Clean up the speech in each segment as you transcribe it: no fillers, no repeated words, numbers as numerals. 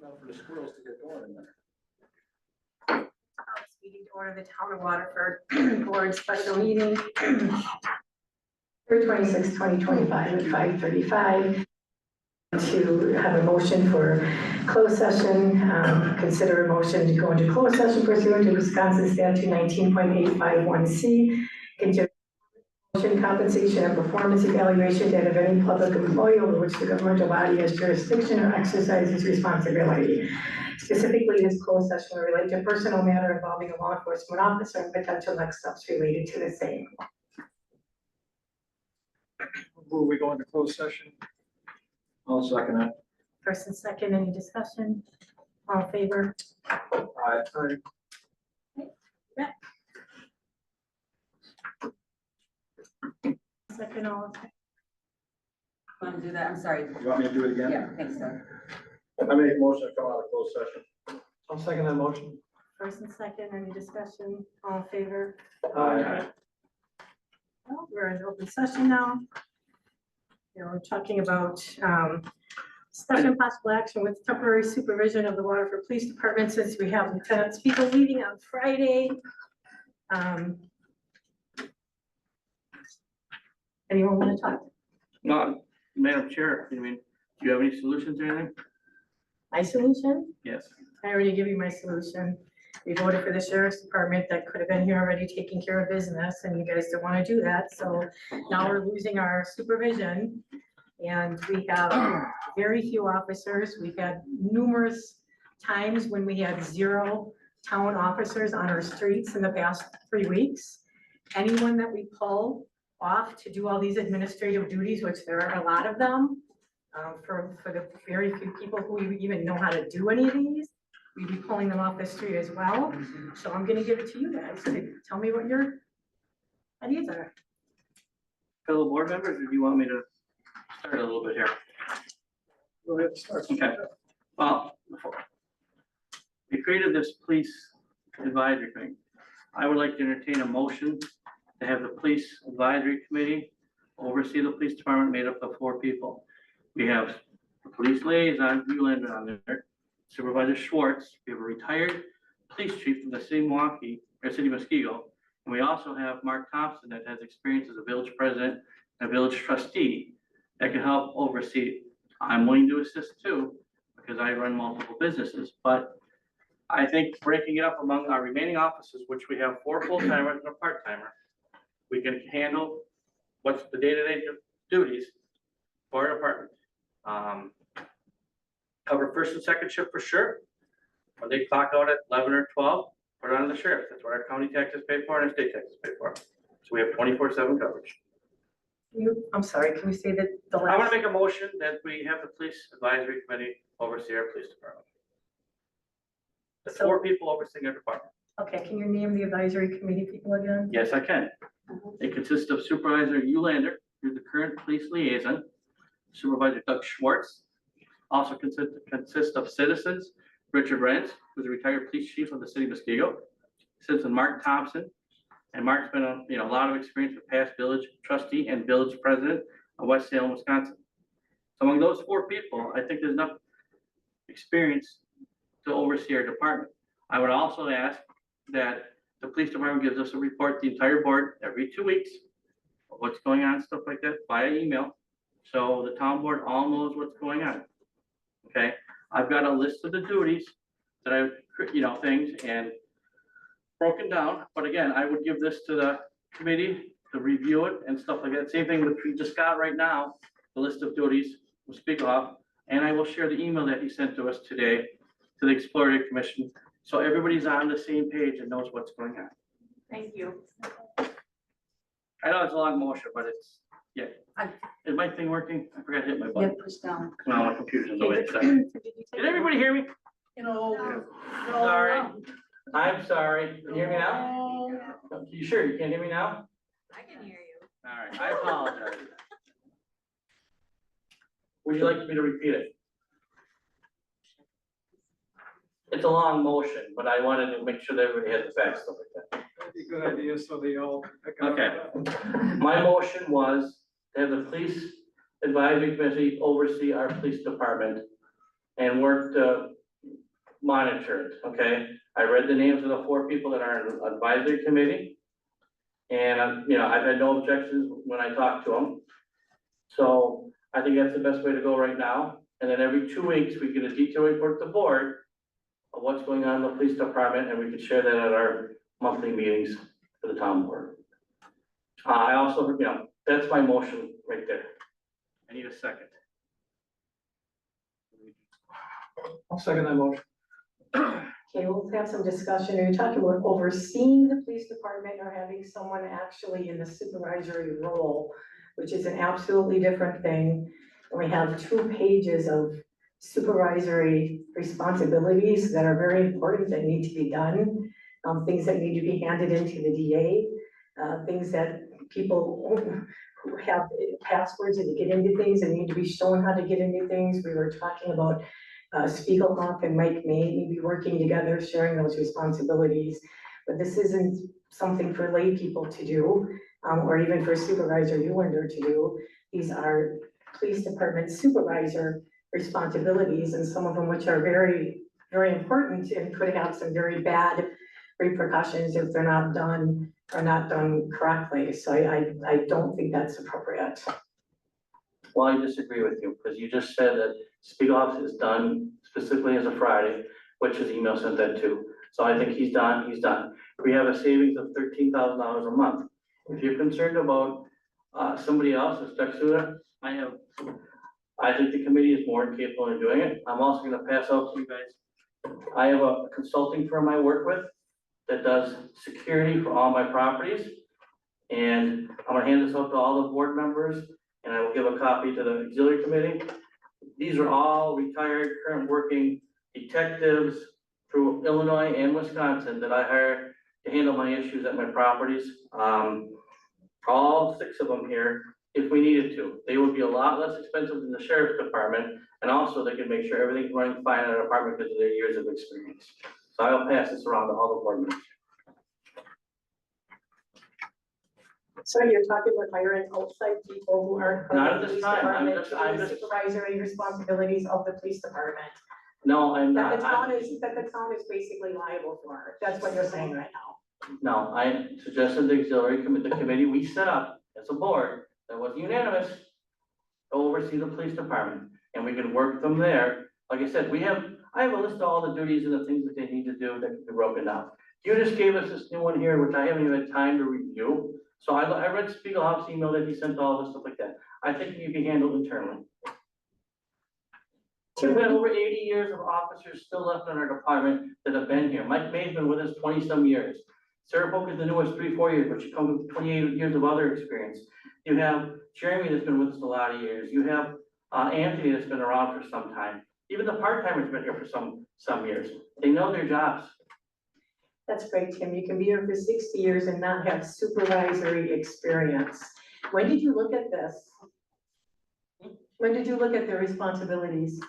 Now for the squirrels to get going in there. Meeting to order the Town of Waterford Board special meeting. February 26, 2025 at 5:35. To have a motion for closed session, consider a motion to go into closed session pursuant to Wisconsin statute 19.851C. Motion, compensation, and performance evaluation data of any public employee over which the governmental body has jurisdiction or exercises responsibility. Specifically, this closed session will relate to personal matter involving a law enforcement officer and potential next steps related to the same. Will we go into closed session? I'll second it. First and second, any discussion? All in favor? Aye. Second, all. Want to do that? I'm sorry. You want me to do it again? Yeah, thanks, so. I make a motion to come out of closed session. I'll second that motion. First and second, any discussion? All in favor? Aye. Well, we're in open session now. We're talking about discussion possible action with temporary supervision of the Waterford Police Department since we have Lieutenant Spiegel leaving on Friday. Anyone want to talk? No, Madam Chair, do you have any solutions or anything? My solution? Yes. I already give you my solution. We voted for the sheriff's department that could have been here already taking care of business, and you guys don't want to do that. So now we're losing our supervision, and we have very few officers. We've had numerous times when we had 0 town officers on our streets in the past 3 weeks. Anyone that we pull off to do all these administrative duties, which there are a lot of them, for the very few people who even know how to do any of these, we'd be pulling them off the street as well. So I'm gonna give it to you guys. Tell me what your ideas are. Fellow board members, or do you want me to start a little bit here? Go ahead, start. Okay. Well, we created this police advisory committee. I would like to entertain a motion to have the police advisory committee oversee the police department made up of 4 people. We have the police liaison, Uland on there, Supervisor Schwartz, we have a retired police chief from the city of Milwaukee, or city of Muskego, and we also have Mark Thompson that has experience as a village president and a village trustee that can help oversee. I'm willing to assist too, because I run multiple businesses, but I think breaking it up among our remaining offices, which we have 4 full-timers and a part-timer, we can handle what's the day-to-day duties for our department. Cover first and second shift for sure. When they clock out at 11 or 12, put it on the sheriff. That's what our county taxes pay for and our state taxes pay for. So we have 24/7 coverage. I'm sorry, can we say that the I want last? to make a motion that we have the police advisory committee oversee our police department. The So- 4 people overseeing our department. Okay, can you name the advisory committee people again? Yes, I can. It consists of Supervisor Ulander, who's the current police liaison, Supervisor Doug Schwartz, also consists of citizens, Richard Rentz, who's a retired police chief of the city of Muskego, citizen Mark Thompson, and Mark's been a lot of experience with past village trustee and village president of West Salem, Wisconsin. So among those 4 people, I think there's enough experience to oversee our department. I would also ask that the police department gives us a report, the entire board, every 2 weeks, of what's going on, stuff like that, via email. So the town board all knows what's going on. Okay, I've got a list of the duties that I, things and broken down, but again, I would give this to the committee to review it and stuff like that. Same thing which we just got right now, the list of duties we'll speak off, and I will share the email that he sent to us today to the Exploratory Commission, so everybody's on the same page and knows what's going on. Thank you. I know it's a long motion, but it's, yeah. Is my thing working? I forgot to hit my Yeah, button. push down. No, my computer's the way it's set. Did Did everybody hear me? No. Sorry. I'm sorry. Can you hear me now? You sure you can't hear me now? I can hear you. All right, I apologize. Would you like me to repeat it? It's a long motion, but I wanted to make sure that everybody has the facts, stuff like that. That'd be a good idea, so they all. Okay. My motion was to have the police advisory committee oversee our police department and work to monitored, okay? I read the names of the 4 people that are in the advisory committee. And, you know, I've had no objections when I talked to them. So I think that's the best way to go right now. And then every 2 weeks, we get a detailed report to the board of what's going on in the police department, and we can share that at our monthly meetings for the town board. I also, you know, that's my motion right there. I need a second. I'll second that motion. Okay, we'll have some discussion. Are you talking about overseeing the police department or having someone actually in the supervisory role, which is an absolutely different thing? And we have 2 pages of supervisory responsibilities that are very important that need to be done. Things that need to be handed into the DA, things that people who have passwords and get into things and need to be shown how to get into things. We were talking about Spiegelhoff and Mike May maybe working together, sharing those responsibilities. But this isn't something for lay people to do, or even for Supervisor Ulander to do. These are police department supervisor responsibilities, and some of them which are very, very important and could have some very bad repercussions if they're not done or not done correctly. So I don't think that's appropriate. Well, I disagree with you, because you just said that Spiegelhoff is done specifically as a Friday, which his email sent that to. So I think he's done, he's done. We have a savings of $13,000 a month. If you're concerned about somebody else, especially, I think the committee is more than capable of doing it. I'm also gonna pass out to you guys. I have a consulting firm I work with that does security for all my properties. And I'm gonna hand this out to all the board members, and I will give a copy to the auxiliary committee. These are all retired, current working detectives through Illinois and Wisconsin that I hire to handle my issues at my properties. All 6 of them here, if we needed to. They would be a lot less expensive than the sheriff's department, and also they can make sure everything's running fine in our department because of their years of experience. So I will pass this around to all the board members. So you're talking about hiring outside people who aren't. part Not of at the this police time. I'm department just- to do the supervisory responsibilities of the police department. No, I'm That not. the town is, that the town is basically liable for. That's what you're saying right now. No, I suggested the auxiliary committee, the committee we set up as a board, that was unanimous, to oversee the police department, and we can work them there. Like I said, I have a list of all the duties and the things that they need to do that can be broken down. You just gave us this new one here, which I haven't even had time to review. So I read Spiegelhoff's email that he sent all this stuff like that. I think it can be handled internally. We've got over 80 years of officers still left in our department that have been here. Mike May's been with us 20-some years. Sarah Polk is the newest 3-4 years, but she comes with 28 years of other experience. You have Jeremy that's been with us a lot of years. You have Anthony that's been around for some time. Even the part-timers been here for some years. They know their jobs. That's great, Tim. You can be here for 60 years and not have supervisory experience. When did you look at this? When did you look at the responsibilities?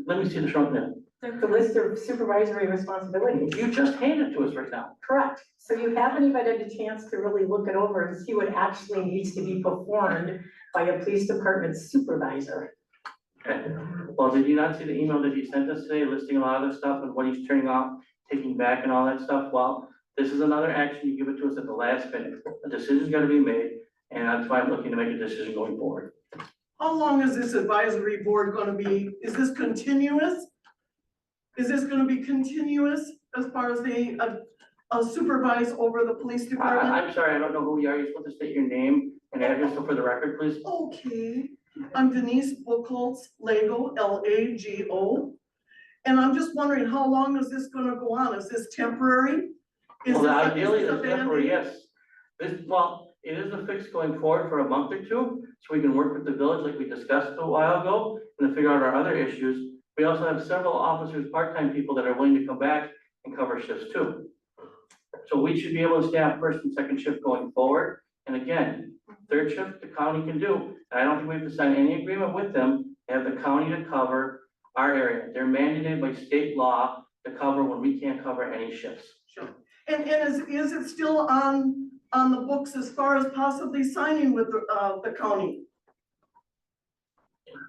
Let me see the shrunk now. The list of supervisory responsibilities? You just handed it to us right now. Correct. So you haven't even had a chance to really look it over and see what actually needs to be performed by a police department supervisor. Okay. Well, did you not see the email that he sent us today listing a lot of this stuff and what he's turning off, taking back and all that stuff? Well, this is another action. You give it to us at the last minute. A decision's gotta be made, and that's why I'm looking to make a decision going forward. How long is this advisory board gonna be? Is this continuous? Is this gonna be continuous as far as they supervise over the police department? I'm sorry, I don't know who you are. You're supposed to state your name and address for the record, please. Okay, I'm Denise Buchholz, Lago, Lago. And I'm just wondering, how long is this gonna go on? Is this temporary? Is Well, this ideally, a it's temporary, Band-Aid? yes. It is a fix going forward for a month or two, so we can work with the village like we discussed a while ago and to figure out our other issues. We also have several officers, part-time people that are willing to come back and cover shifts too. So we should be able to staff first and second shift going forward. And again, third shift, the county can do. And I don't think we have to sign any agreement with them to have the county to cover our area. They're mandated by state law to cover when we can't cover any shifts. Sure. And is it still on the books as far as possibly signing with the county?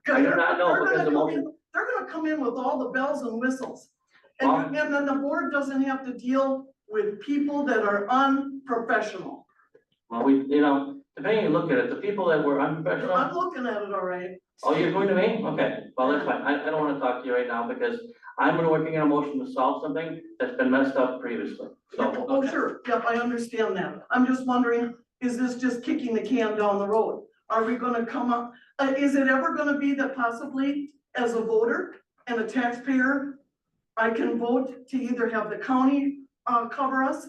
I do not know because the motion, they're gonna come in with all the bells and whistles. And then the board doesn't have to deal with people that are unprofessional. Well, depending on you look at it, the people that were unprofessional. I'm looking at it all right. Oh, you're going to me? Okay, well, that's fine. I don't wanna talk to you right now because I'm working on a motion to solve something that's been messed up previously. So, Oh, sure, yep, I understand that. I'm just wondering, is this just kicking the can down the road? Are we gonna come up, is it ever gonna be that possibly as a voter and a taxpayer, I can vote to either have the county, cover us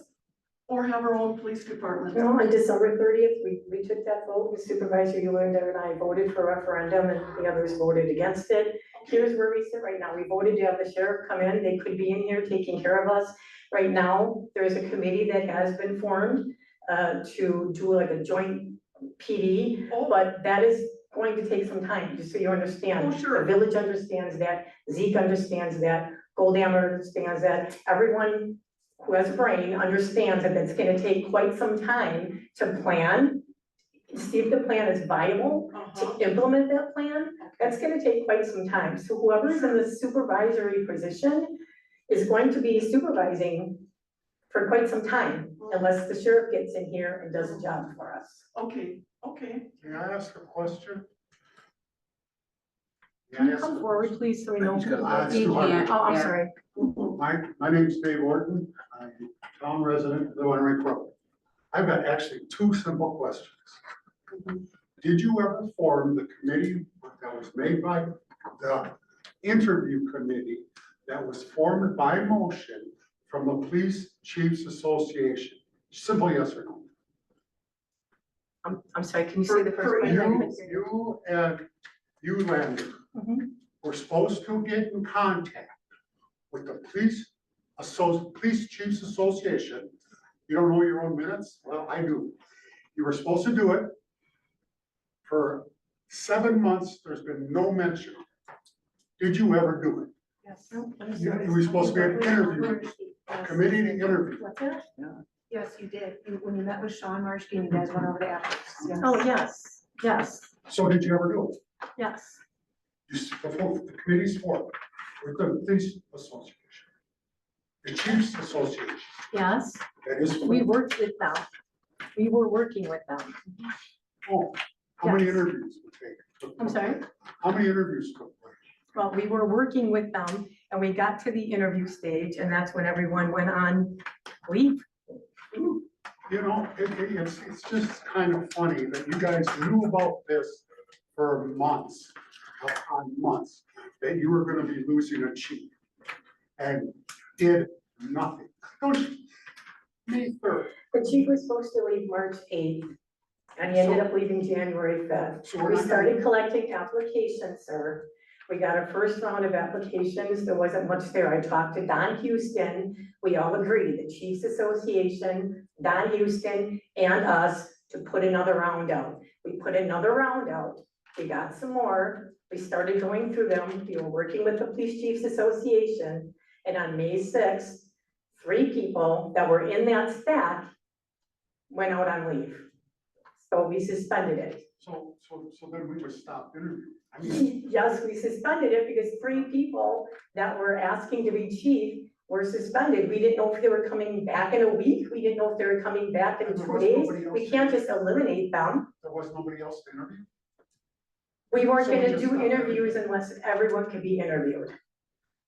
or have our own police department? No, on December 30th, we took that vote, Supervisor Ulander and I voted for referendum and the others voted against it. Here's where we sit right now. We voted to have the sheriff come in. They could be in here taking care of us. Right now, there's a committee that has been formed to do like a joint PD, but that is going to take some time, just so you understand. Oh, sure. The village understands that, Zeke understands that, Goldammer understands that, everyone who has a brain understands that it's gonna take quite some time to plan, see if the plan is viable, to implement that plan. That's gonna take quite some time. So whoever's in the supervisory position is going to be supervising for quite some time, unless the sheriff gets in here and does a job for us. Okay. May I ask a question? Can you come forward, please, so we know? It's too Oh, hard. I'm Yeah. sorry. My name's Dave Orton. I'm a town resident, live on Rink Road. I've got actually two simple questions. Did you ever form the committee that was made by the interview committee that was formed by motion from the Police Chiefs Association? Simple yes or no? I'm sorry, can you say the first For question? You and Ulander Mhm. were supposed to get in contact with the Police Chiefs Association. You don't know your own minutes? Well, I do. You were supposed to do it. For 7 months, there's been no mention. Did you ever do it? Yes. You were supposed to be an interview, a committee to interview. What's that? Yes, you did. When you met with Sean Marshke and you guys went over the ethics. Yes. Oh, yes, So did you ever do it? yes. Before the committee's formed, with the Police Association, the Chiefs Association, Yes, that is. we worked with them. We were working with them. Oh, how many Yes. interviews would take? I'm sorry? How many interviews took place? Well, we were working with them and we got to the interview stage and that's when everyone went on leave. You know, it's just kind of funny that you guys knew about this for months, upon months, that you were gonna be losing a chief. And did nothing. May 3rd. The chief was supposed to leave March 8th and he ended up leaving January 5th. So we're We not started gonna, collecting applications, sir. We got our first round of applications. There wasn't much there. I talked to Don Houston. We all agreed, the Chiefs Association, Don Houston, and us to put another round out. We put another round out. We got some more. We started going through them. We were working with the Police Chiefs Association. And on May 6th, 3 people that were in that stack went out on leave. So we suspended it. so then we would stop interviewing. I mean, Yes, we suspended it because 3 people that were asking to be chief were suspended. We didn't know if they were coming back in a week. We didn't know if they were coming back in There 2 was days. nobody else We can't just eliminate them. there was nobody else to interview. We weren't So we gonna just do stopped interviews unless everyone could be interviewed.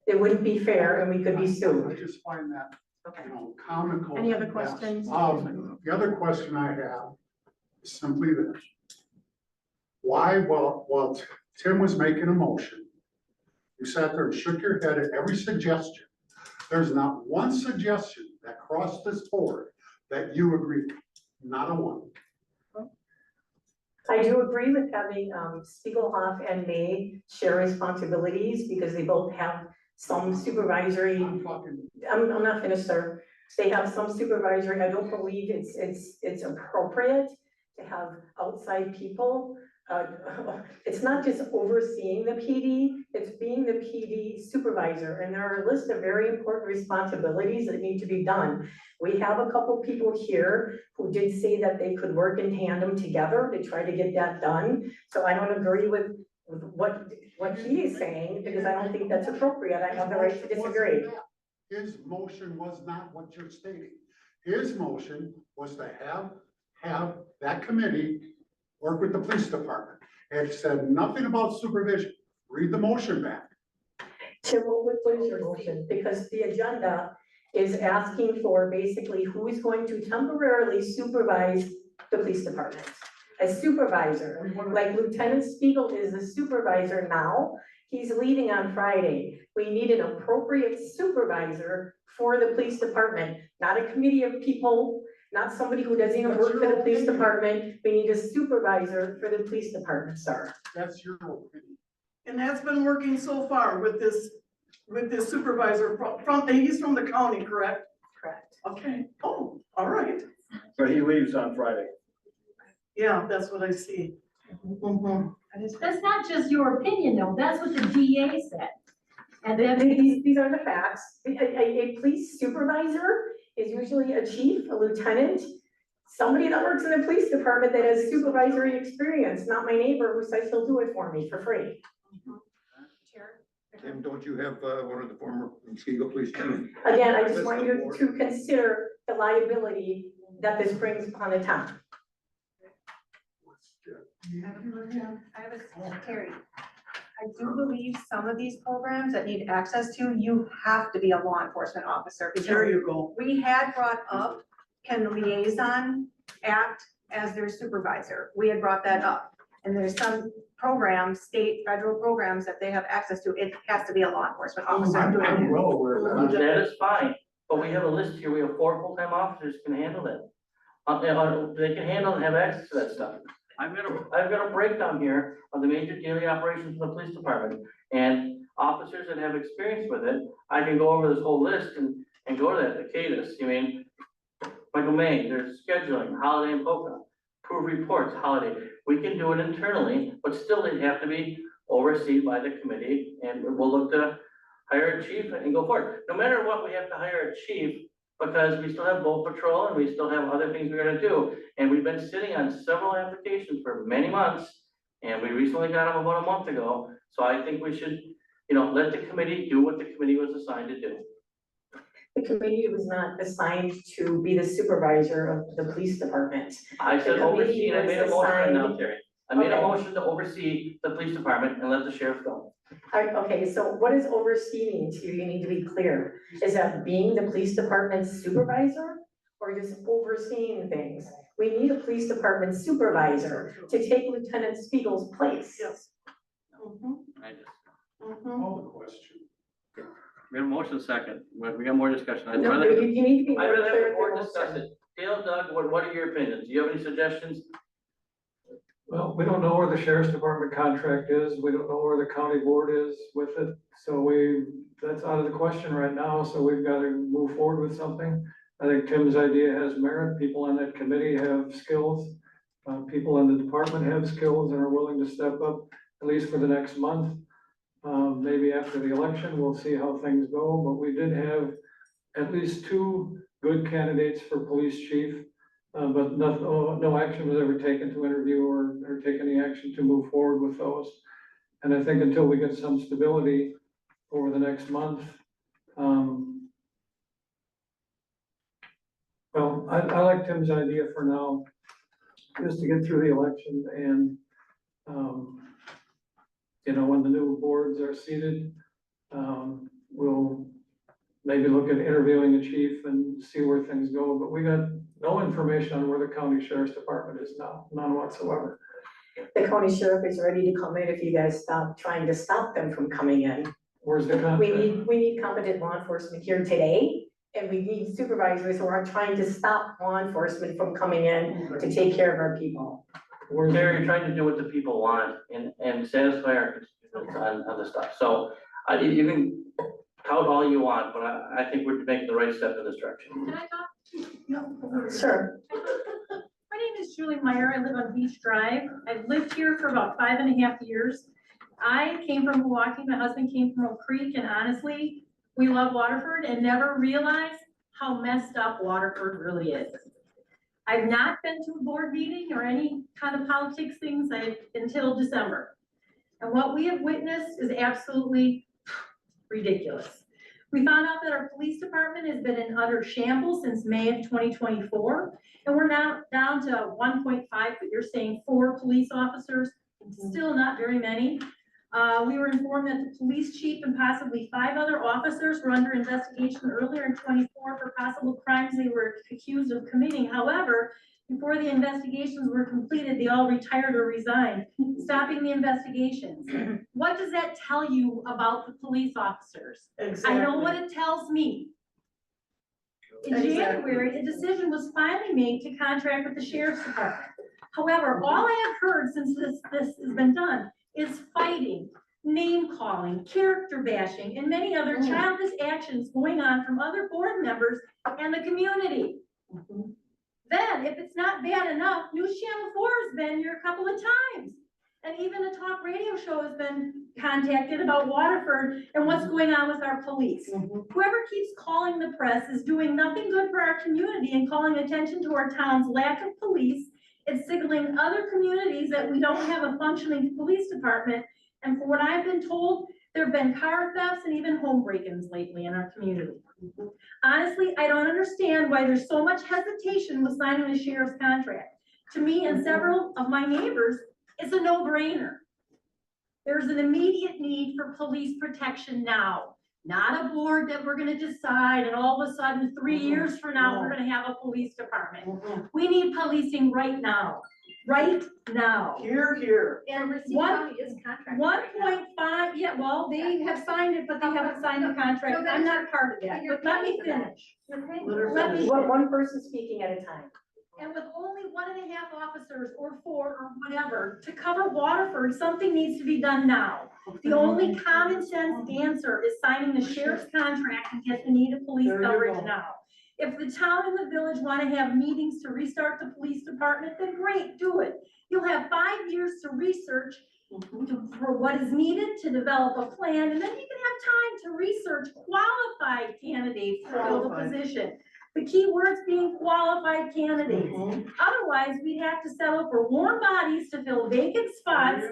It wouldn't be fair and we could be I sued. just find that, Okay. comical. Any other at best. questions? The other question I have is simply this. Why, while Tim was making a motion, you sat there and shook your head at every suggestion. There's not one suggestion that crossed this board that you agreed with, not a one. I do agree with having Spiegelhoff and May share responsibilities because they both have some supervisory. I'm talking, I'm not finished, sir. They have some supervisory, I don't believe it's appropriate to have outside people. It's not just overseeing the PD, it's being the PD supervisor, and there are a list of very important responsibilities that need to be done. We have a couple people here who did say that they could work in tandem together to try to get that done. So I don't agree with what he is saying, because I don't think that's appropriate. I have the right to disagree. His motion was not what you're stating. His motion was to have that committee work with the police department. It said nothing about supervision. Read the motion back. Tim, what is your motion? Because the agenda is asking for basically who is going to temporarily supervise the police department. A supervisor, like Lieutenant Spiegel is the supervisor now. He's leaving on Friday. We need an appropriate supervisor for the police department, not a committee of people, not somebody who doesn't even work for the police department. We need a supervisor for the police department, sir. That's your opinion. And that's been working so far with this supervisor he's from the county, correct? Correct. Okay, oh, all right. But he leaves on Friday. Yeah, that's what I see. Mhm. That's not just your opinion though, that's what the DA said. And then, These are the facts. A police supervisor is usually a chief, a lieutenant, somebody that works in the police department that has supervisory experience, not my neighbor who says he'll do it for me for free. Tim, don't you have one of the former Muskego police chiefs? Again, I just want you to consider the liability that this brings upon the town. I have a, Terry, I do believe some of these programs that need access to, you have to be a law enforcement officer. There Because you go. we had brought up, can the liaison act as their supervisor? We had brought that up. And there's some programs, state, federal programs that they have access to, it has to be a law enforcement officer doing I'm it. well aware of that. That is fine, but we have a list here, we have 4 full-time officers can handle that. They can handle and have access to that stuff. I've got a breakdown here of the major daily operations of the police department, and officers that have experience with it, I can go over this whole list and go to that, the CADIS, you mean, Michael May, there's scheduling, holiday and POCA, approve reports, holiday, we can do it internally, but still they have to be overseen by the committee, and we'll look to hire a chief and go forward. No matter what, we have to hire a chief, because we still have boat patrol and we still have other things we're gonna do. And we've been sitting on several applications for many months, and we recently got them about a month ago. So I think we should, let the committee do what the committee was assigned to do. The committee was not assigned to be the supervisor of the police department. I said The committee oversee, and I made a was motion now, assigned- Terry. I made a Okay. motion to oversee the police department and let the sheriff go. Okay, so what is overseeing to you? You need to be clear. Is that being the police department's supervisor or just overseeing things? We need a police department supervisor to take Lieutenant Spiegel's place. Yes. Mhm, I just, mhm. Call the question. we have a motion second, we got more discussion. I'd No, rather, you need to be I'd more rather clear have in the board your discuss motion. it. Dale, Doug, what are your opinions? Do you have any suggestions? Well, we don't know where the sheriff's department contract is. We don't know where the county board is with it. So that's out of the question right now, so we've got to move forward with something. I think Tim's idea has merit. People on that committee have skills. People in the department have skills and are willing to step up, at least for the next month. Maybe after the election, we'll see how things go, but we did have at least 2 good candidates for police chief. But no action was ever taken to interview or take any action to move forward with those. And I think until we get some stability over the next month, well, I like Tim's idea for now, just to get through the election and, when the new boards are seated, we'll maybe look at interviewing a chief and see where things go, but we got no information on where the county sheriff's department is now, none whatsoever. The county sheriff is ready to come in if you guys stop trying to stop them from coming in. Where's the contract? We need competent law enforcement here today, and we need supervisors who are trying to stop law enforcement from coming in to take care of our people. Where's Terry, you're the, trying to do what the people want and satisfy our constituents on other stuff. So you can tout all you want, but I think we're making the right step in this direction. can I talk? Sure. My name is Julie Meyer. I live on Beach Drive. I've lived here for about 5.5 years. I came from Milwaukee. My husband came from Oak Creek, and honestly, we love Waterford and never realized how messed up Waterford really is. I've not been to a board meeting or any kind of politics things until December. And what we have witnessed is absolutely ridiculous. We found out that our police department has been in utter shambles since May of 2024, and we're now down to 1.5, but you're saying 4 police officers, still not very many. We were informed that the police chief and possibly 5 other officers were under investigation earlier in 24 for possible crimes they were accused of committing. However, before the investigations were completed, they all retired or resigned, stopping the investigations. What does that tell you about the police officers? I know what it tells me. In January, a decision was finally made to contract with the sheriff's department. However, all I have heard since this has been done is fighting, name calling, character bashing, and many other childish actions going on from other board members and the community. Then, if it's not bad enough, News Channel 4 has been here a couple of times. And even a talk radio show has been contacted about Waterford and what's going on with our police. Whoever keeps calling the press is doing nothing good for our community and calling attention to our town's lack of police. It's signaling other communities that we don't have a functioning police department. And for what I've been told, there have been car thefts and even home break-ins lately in our community. Honestly, I don't understand why there's so much hesitation with signing the sheriff's contract. To me and several of my neighbors, it's a no-brainer. There's an immediate need for police protection now, not a board that we're gonna decide and all of a sudden 3 years from now, we're gonna have a police department. We need policing right now, right now. Here. And Racine County is contracted One right now. point five, yeah, well, they have signed it, but they haven't signed the contract. I'm not part of that, but let me finish. Let me One person speaking at a time. And with only 1.5 officers or 4 or whatever to cover Waterford, something needs to be done now. The only common sense answer is signing the sheriff's contract and get the needed police coverage now. If the town and the village want to have meetings to restart the police department, then great, do it. You'll have 5 years to research for what is needed to develop a plan, and then you can have time to research qualified candidates to fill the position. The key words being qualified candidates. Otherwise, we'd have to settle for warm bodies to fill vacant spots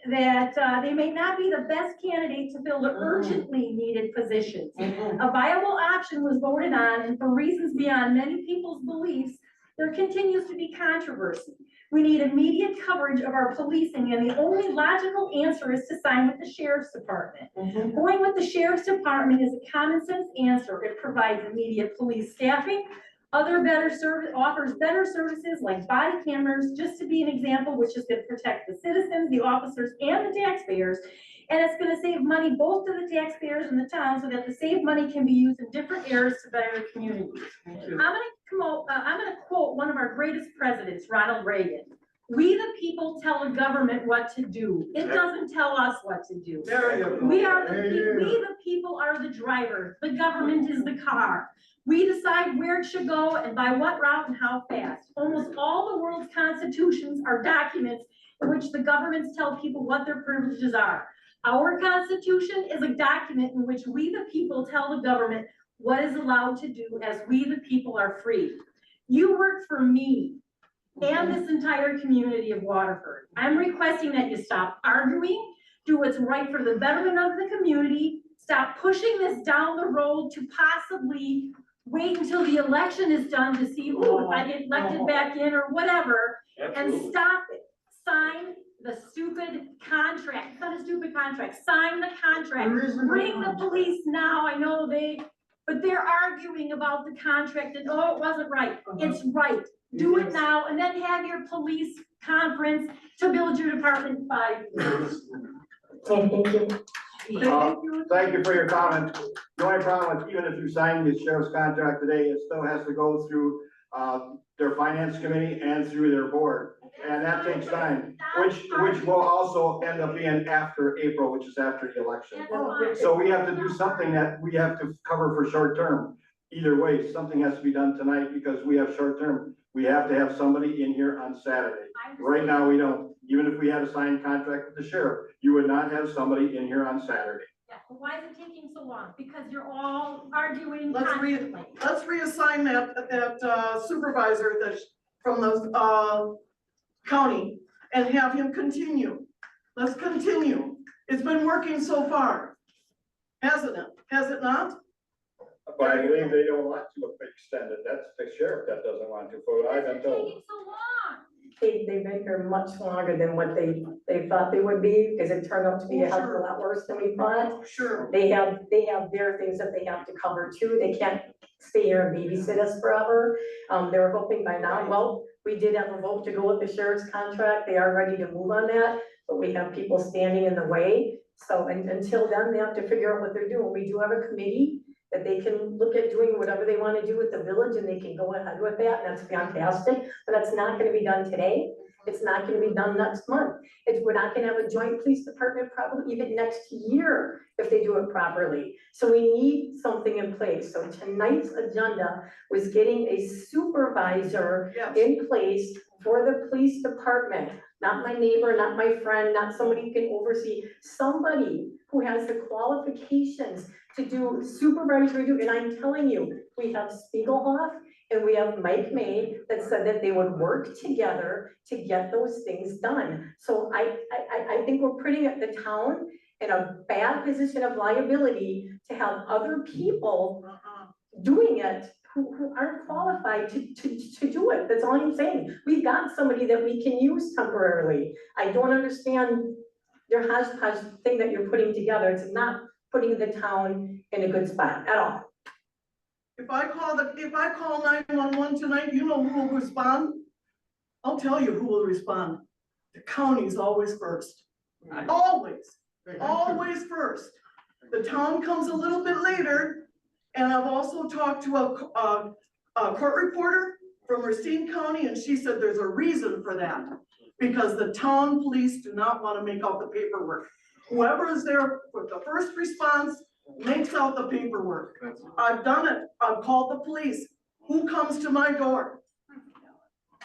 that they may not be the best candidate to fill the urgently needed positions. A viable option was voted on, and for reasons beyond many people's beliefs, there continues to be controversy. We need immediate coverage of our policing, and the only logical answer is to sign with the sheriff's department. Going with the sheriff's department is a common sense answer. It provides immediate police staffing, offers better services like body cameras, just to be an example, which is to protect the citizens, the officers, and the taxpayers. And it's gonna save money both to the taxpayers and the town, so that the saved money can be used in different areas to better the community. I'm gonna quote one of our greatest presidents, Ronald Reagan. We the people tell the government what to do. It doesn't tell us what to do. There you go. We the people are the driver. The government is the car. We decide where it should go and by what route and how fast. Almost all the world's constitutions are documents in which the governments tell people what their privileges are. Our constitution is a document in which we the people tell the government what is allowed to do, as we the people are free. You work for me and this entire community of Waterford. I'm requesting that you stop arguing, do what's right for the betterment of the community, stop pushing this down the road to possibly wait until the election is done to see, ooh, if I get elected back in or whatever, and stop it. Sign the stupid contract. It's not a stupid contract. Sign the contract. Bring the police now. I know but they're arguing about the contract and, oh, it wasn't right. It's right. Do it now, and then have your police conference to build your department in 5 years. Thank you for your comment. The only problem with, even if you sign the sheriff's contract today, it still has to go through their finance committee and through their board. And that takes time, which will also end up being after April, which is after the election. So we have to do something that we have to cover for short term. Either way, something has to be done tonight because we have short term. We have to have somebody in here on Saturday. Right now, we don't. Even if we had a signed contract with the sheriff, you would not have somebody in here on Saturday. Yeah, but why is it taking so long? Because you're all arguing Let's constantly. reassign that supervisor from the county and have him continue. let's continue. It's been working so far. Hasn't it? Has it not? But I believe they don't want to extend it. That's the sheriff that doesn't want to, for what I've been told. Taking so long. They've been here much longer than what they thought they would be, because it turned out to be a hell of a lot worse than we thought. Sure. They have their things that they have to cover too. They can't stay here and babysit us forever. They're hoping by now, well, we did have a vote to go with the sheriff's contract. They are ready to move on that, but we have people standing in the way. So until then, they have to figure out what they're doing. We do have a committee that they can look at doing whatever they want to do with the village, and they can go ahead with that, and that's fantastic. But that's not gonna be done today. It's not gonna be done next month. We're not gonna have a joint police department probably even next year if they do it properly. So we need something in place. So tonight's agenda was getting a supervisor Yes. in place for the police department. Not my neighbor, not my friend, not somebody who can oversee, somebody who has the qualifications to do supervisory duty. And I'm telling you, we have Spiegelhoff and we have Mike May that said that they would work together to get those things done. So I think we're putting the town in a bad position of liability to have other people doing it who aren't qualified to do it. That's all I'm saying. We've got somebody that we can use temporarily. I don't understand your hodgepodge thing that you're putting together. It's not putting the town in a good spot at all. If I call 911 tonight, you know who will respond? I'll tell you who will respond. The county's always first. Always, always first. The town comes a little bit later. And I've also talked to a court reporter from Racine County, and she said there's a reason for that. Because the town police do not want to make out the paperwork. Whoever is there with the first response makes out the paperwork. I've done it. I've called the police. Who comes to my door?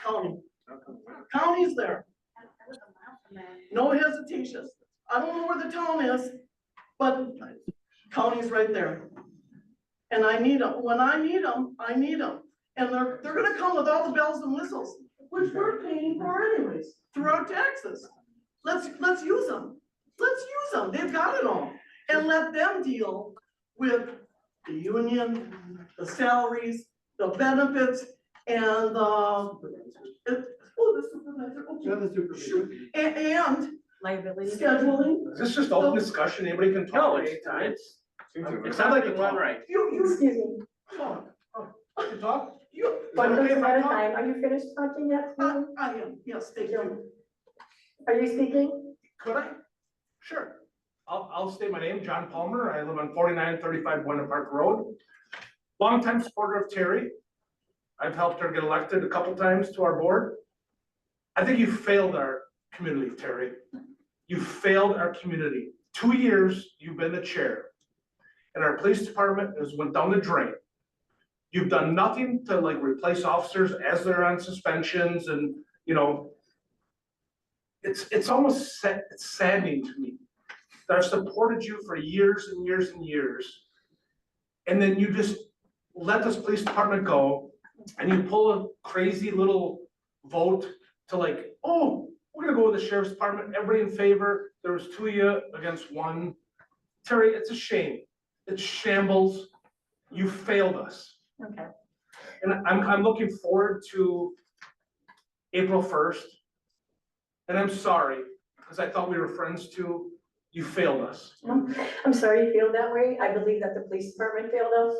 County. County's there. No hesitation. I don't know where the town is, but county's right there. And I need them. When I need them, I need them. And they're gonna come with all the bells and whistles, which we're paying for anyways, through our taxes. Let's use them. Let's use them. They've got it all. And let them deal with the union, the salaries, the benefits, and the supervisor. Okay. Sure. And Liability. scheduling. Is this just open discussion? Anybody can No, talk it's, anytime? it's not like it's run right. You, Excuse me, talk. I can talk? You, one okay if person I at a talk? time. Are you finished talking yet? Susan? I am, yes, thank you. Are you speaking? Could I? Sure. I'll state my name, John Palmer. I live on 4935 Winter Park Road. Longtime supporter of Terry. I've helped her get elected a couple times to our board. I think you failed our community, Terry. You failed our community. 2 years you've been the chair. And our police department has went down the drain. You've done nothing to like replace officers as they're on suspensions and, you know, it's almost it's saddening to me that I've supported you for years and years and years. And then you just let this police department go and you pull a crazy little vote to like, oh, we're gonna go with the sheriff's department, everybody in favor. There was 2 of you against 1. Terry, it's a shame. It's shambles. You failed us. Okay. And I'm looking forward to April 1st. And I'm sorry, because I thought we were friends too. You failed us. I'm sorry you feel that way. I believe that the police department failed us.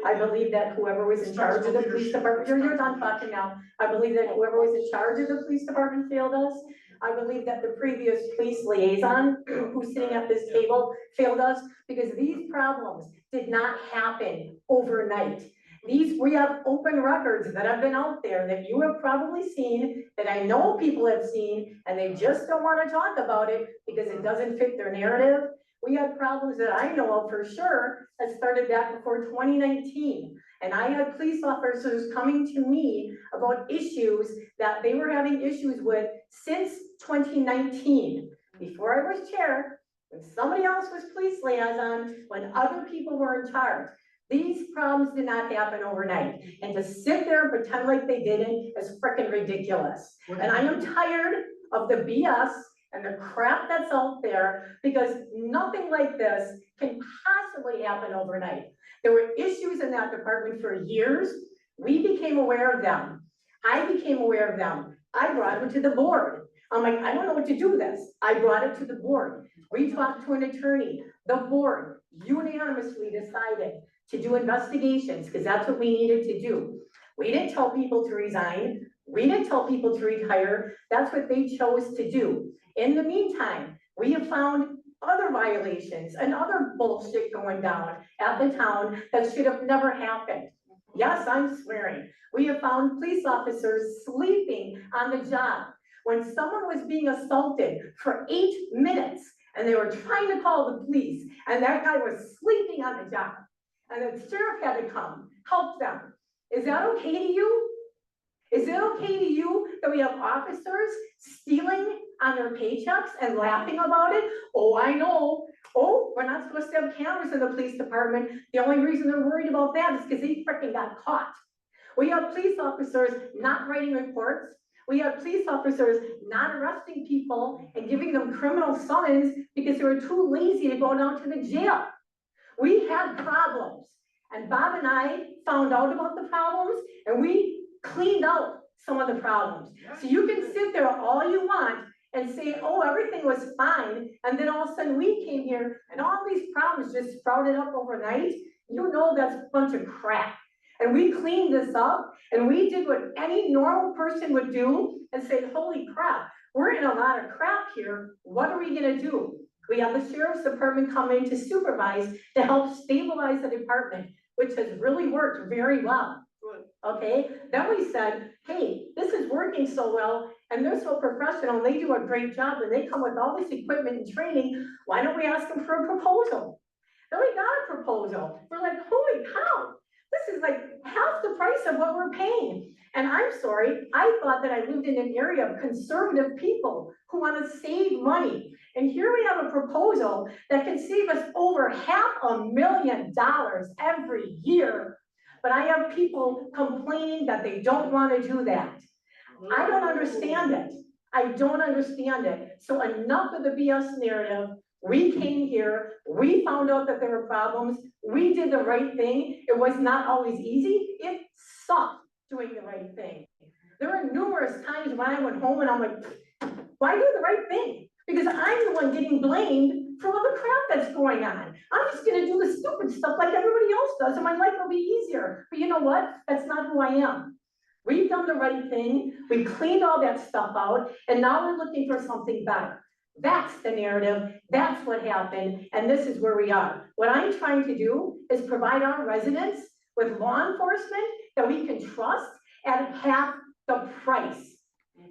I believe that whoever was in charge of the police department, you're done talking now. I believe that whoever was in charge of the police department failed us. I believe that the previous police liaison who's sitting at this table failed us because these problems did not happen overnight. We have open records that have been out there that you have probably seen, that I know people have seen, and they just don't want to talk about it because it doesn't fit their narrative. We had problems that I know of for sure that started back before 2019. And I had police officers coming to me about issues that they were having issues with since 2019. Before I was chair, when somebody else was police liaison, when other people were in charge. These problems did not happen overnight. And to sit there and pretend like they didn't is freaking ridiculous. And I am tired of the BS and the crap that's out there, because nothing like this can possibly happen overnight. There were issues in that department for years. We became aware of them. I became aware of them. I brought them to the board. I'm like, I don't know what to do with this. I brought it to the board. We talked to an attorney. The board unanimously decided to do investigations, because that's what we needed to do. We didn't tell people to resign. We didn't tell people to retire. That's what they chose to do. In the meantime, we have found other violations and other bullshit going down at the town that should have never happened. Yes, I'm swearing. We have found police officers sleeping on the job. When someone was being assaulted for 8 minutes and they were trying to call the police and that guy was sleeping on the job and the sheriff had to come, help them. Is that okay to you? Is it okay to you that we have officers stealing on their paychecks and laughing about it? Oh, I know. Oh, we're not supposed to have cameras in the police department. The only reason they're worried about that is because they freaking got caught. We have police officers not writing reports. We have police officers not arresting people and giving them criminal summons because they were too lazy to go down to the jail. We had problems, and Bob and I found out about the problems, and we cleaned out some of the problems. So you can sit there all you want and say, oh, everything was fine, and then all of a sudden we came here and all these problems just sprouted up overnight. You know that's a bunch of crap. And we cleaned this up, and we did what any normal person would do and say, holy crap, we're in a lot of crap here. What are we gonna do? We have the sheriff's department come in to supervise, to help stabilize the department, which has really worked very well. Okay, then we said, hey, this is working so well, and they're so professional, and they do a great job, and they come with all this equipment and training, why don't we ask them for a proposal? Then we got a proposal. We're like, holy cow, this is like half the price of what we're paying. And I'm sorry, I thought that I lived in an area of conservative people who want to save money. And here we have a proposal that can save us over $500,000 every year. But I have people complaining that they don't want to do that. I don't understand it. I don't understand it. So enough of the BS narrative. We came here, we found out that there were problems, we did the right thing. It was not always easy. It sucked doing the right thing. There were numerous times when I went home and I'm like, why do the right thing? Because I'm the one getting blamed for all the crap that's going on. I'm just gonna do the stupid stuff like everybody else does and my life will be easier. But you know what? That's not who I am. We've done the right thing. We cleaned all that stuff out and now we're looking for something better. That's the narrative, that's what happened, and this is where we are. What I'm trying to do is provide our residents with law enforcement that we can trust at half the price.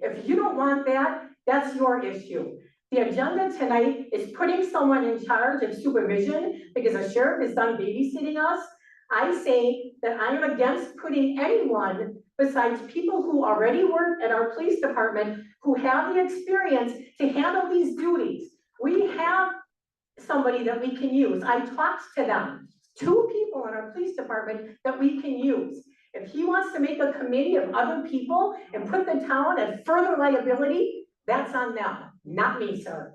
If you don't want that, that's your issue. The agenda tonight is putting someone in charge of supervision because the sheriff is done babysitting us. I say that I am against putting anyone besides people who already work at our police department who have the experience to handle these duties. We have somebody that we can use. I talked to them, 2 people in our police department that we can use. If he wants to make a committee of other people and put the town at further liability, that's on them, not me, sir.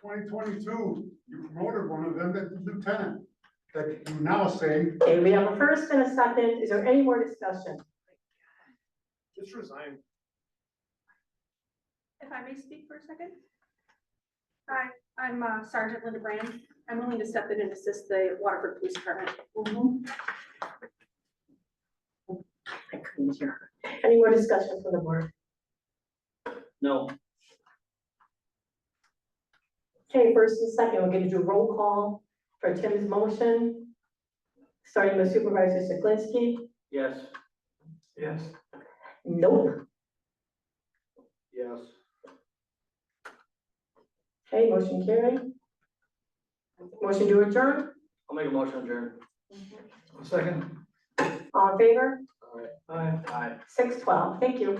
2022, you promoted one of them to lieutenant. That you now say, Okay, we have a first and a second. Is there any more discussion? Just resign. If I may speak for a second? Hi, I'm Sergeant Linda Brand. I'm willing to step in and assist the Waterford Police Department. I couldn't hear her. Any more discussion from the board? No. Okay, first and second, we're gonna do roll call for Tim's motion. Starting with Supervisor Seklinski. Yes. Yes. Nope. Yes. Okay, motion carried. Motion to adjourn. I'll make a motion adjourn. Second. All in favor? All right. Aye. Aye. 6:12. Thank you.